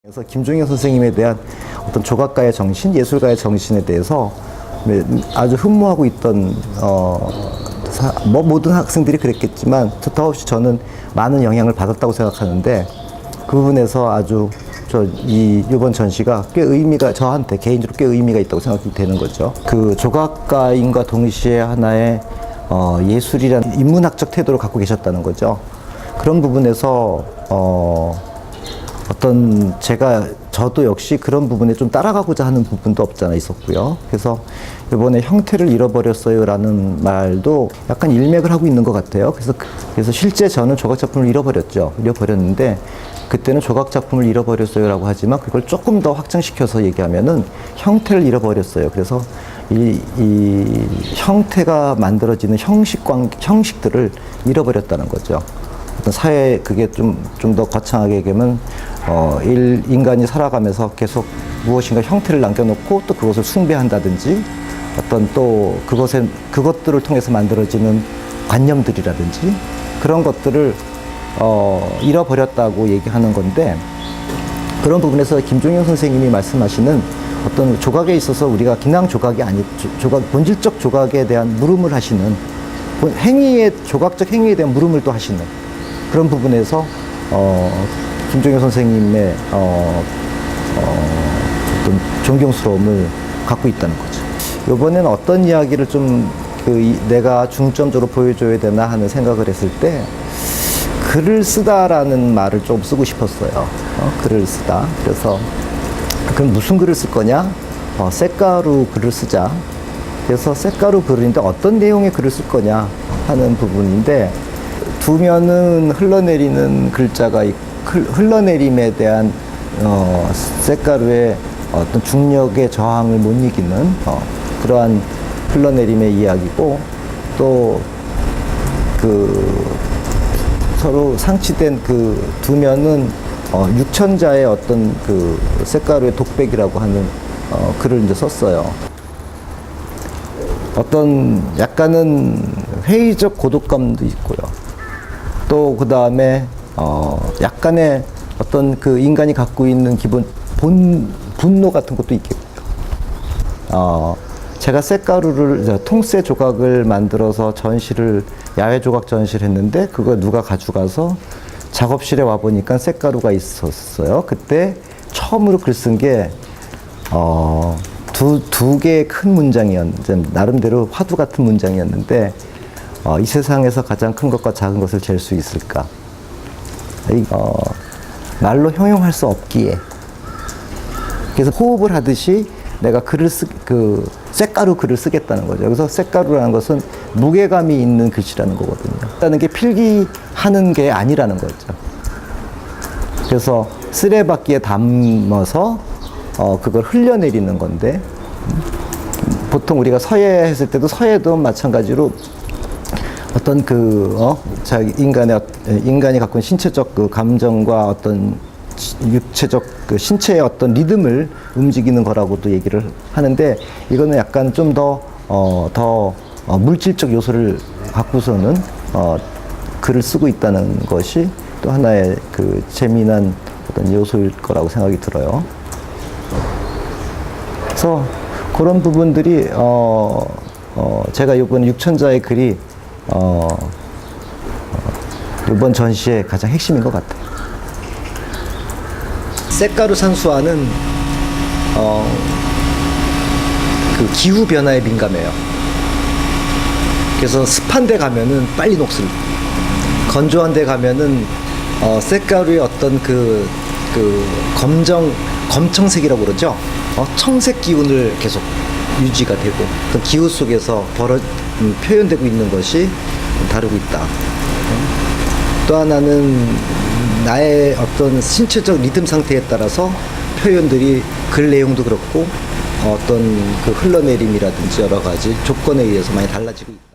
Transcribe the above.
그래서 김종현 선생님에 대한 어떤 조각가의 정신, 예술가의 정신에 대해서 아주 흠모하고 있던 모든 학생들이 그랬겠지만 더없이 저는 많은 영향을 받았다고 생각하는데 그 부분에서 아주 이번 전시가 꽤 의미가 저한테 개인적으로 꽤 의미가 있다고 생각이 되는 거죠. 그 조각가인과 동시에 하나의 예술이라는 인문학적 태도를 갖고 계셨다는 거죠. 그런 부분에서 저도 역시 그런 부분에 좀 따라가고자 하는 부분도 없지 않아 있었고요. 그래서 이번에 형태를 잃어버렸어요 라는 말도 약간 일맥을 하고 있는 것 같아요. 그래서 실제 저는 조각작품을 잃어버렸는데 그때는 조각작품을 잃어버렸어요 라고 하지만 그걸 조금 더 확장시켜서 얘기하면은 형태를 잃어버렸어요. 그래서 이 형태가 만들어지는 형식들을 잃어버렸다는 거죠. 어떤 사회, 그게 좀 더 거창하게 얘기하면, 인간이 살아가면서 계속 무엇인가 형태를 남겨놓고 또 그것을 숭배한다든지, 어떤 또 그것들을 통해서 만들어지는 관념들이라든지, 그런 것들을, 잃어버렸다고 얘기하는 건데, 그런 부분에서 김종현 선생님이 말씀하시는 어떤 조각에 있어서 우리가 그냥 조각이 본질적 조각에 대한 물음을 하시는, 조각적 행위에 대한 물음을 또 하시는, 그런 부분에서 김종현 선생님의 어떤 존경스러움을 갖고 있다는 거죠. 이번에는 어떤 이야기를 좀 내가 중점적으로 보여줘야 되나 하는 생각을 했을 때 글을 쓰다라는 말을 좀 쓰고 싶었어요. 글을 쓰다. 그래서 그럼 무슨 글을 쓸 거냐? 쇳가루 글을 쓰자. 그래서 쇳가루 글인데 어떤 내용의 글을 쓸 거냐 하는 부분인데 두면은 흘러내리는 글자가 흘러내림에 대한 쇳가루의 어떤 중력의 저항을 못 이기는 그러한 흘러내림의 이야기고 또 서로 상치된 두면은 육천자의 어떤 쇳가루의 독백이라고 하는 글을 이제 썼어요. 어떤 약간은 회의적 고독감도 있고요. 또 그 다음에 약간의 어떤 인간이 갖고 있는 기본 분노 같은 것도 있겠고요. 제가 쇳가루를 통쇠 조각을 만들어서 야외 조각 전시를 했는데 그거 누가 가져가서 작업실에 와 보니까 쇳가루가 있었어요. 그때 처음으로 글 쓴 게 두 개의 큰 문장이었는데 나름대로 화두 같은 문장이었는데 이 세상에서 가장 큰 것과 작은 것을 잴 수 있을까? 말로 형용할 수 없기에. 그래서 호흡을 하듯이 내가 쇳가루 글을 쓰겠다는 거죠. 여기서 쇳가루라는 것은 무게감이 있는 글씨라는 거거든요. 라는 게 필기하는 게 아니라는 거죠. 그래서 쓰레받기에 담아서 그걸 흘려내리는 건데 보통 우리가 서예 했을 때도 서예도 마찬가지로 어떤 인간이 갖고 있는 신체적 감정과 어떤 육체적 신체의 어떤 리듬을 움직이는 거라고도 얘기를 하는데 이거는 약간 좀 더 물질적 요소를 갖고서는 글을 쓰고 있다는 것이 또 하나의 재미난 어떤 요소일 거라고 생각이 들어요. 그래서 그런 부분들이 제가 이번 육천자의 글이 이번 전시의 가장 핵심인 것 같아요. 쇳가루 산수화는 기후 변화에 민감해요. 그래서 습한 데 가면은 빨리 녹습니다. 건조한 데 가면은 쇳가루의 어떤 검청색이라고 그러죠. 청색 기운을 계속 유지가 되고 그 기후 속에서 표현되고 있는 것이 다르고 있다. 또 하나는 나의 어떤 신체적 리듬 상태에 따라서 표현들이 글 내용도 그렇고 어떤 흘러내림이라든지 여러 가지 조건에 의해서 많이 달라지고 있다.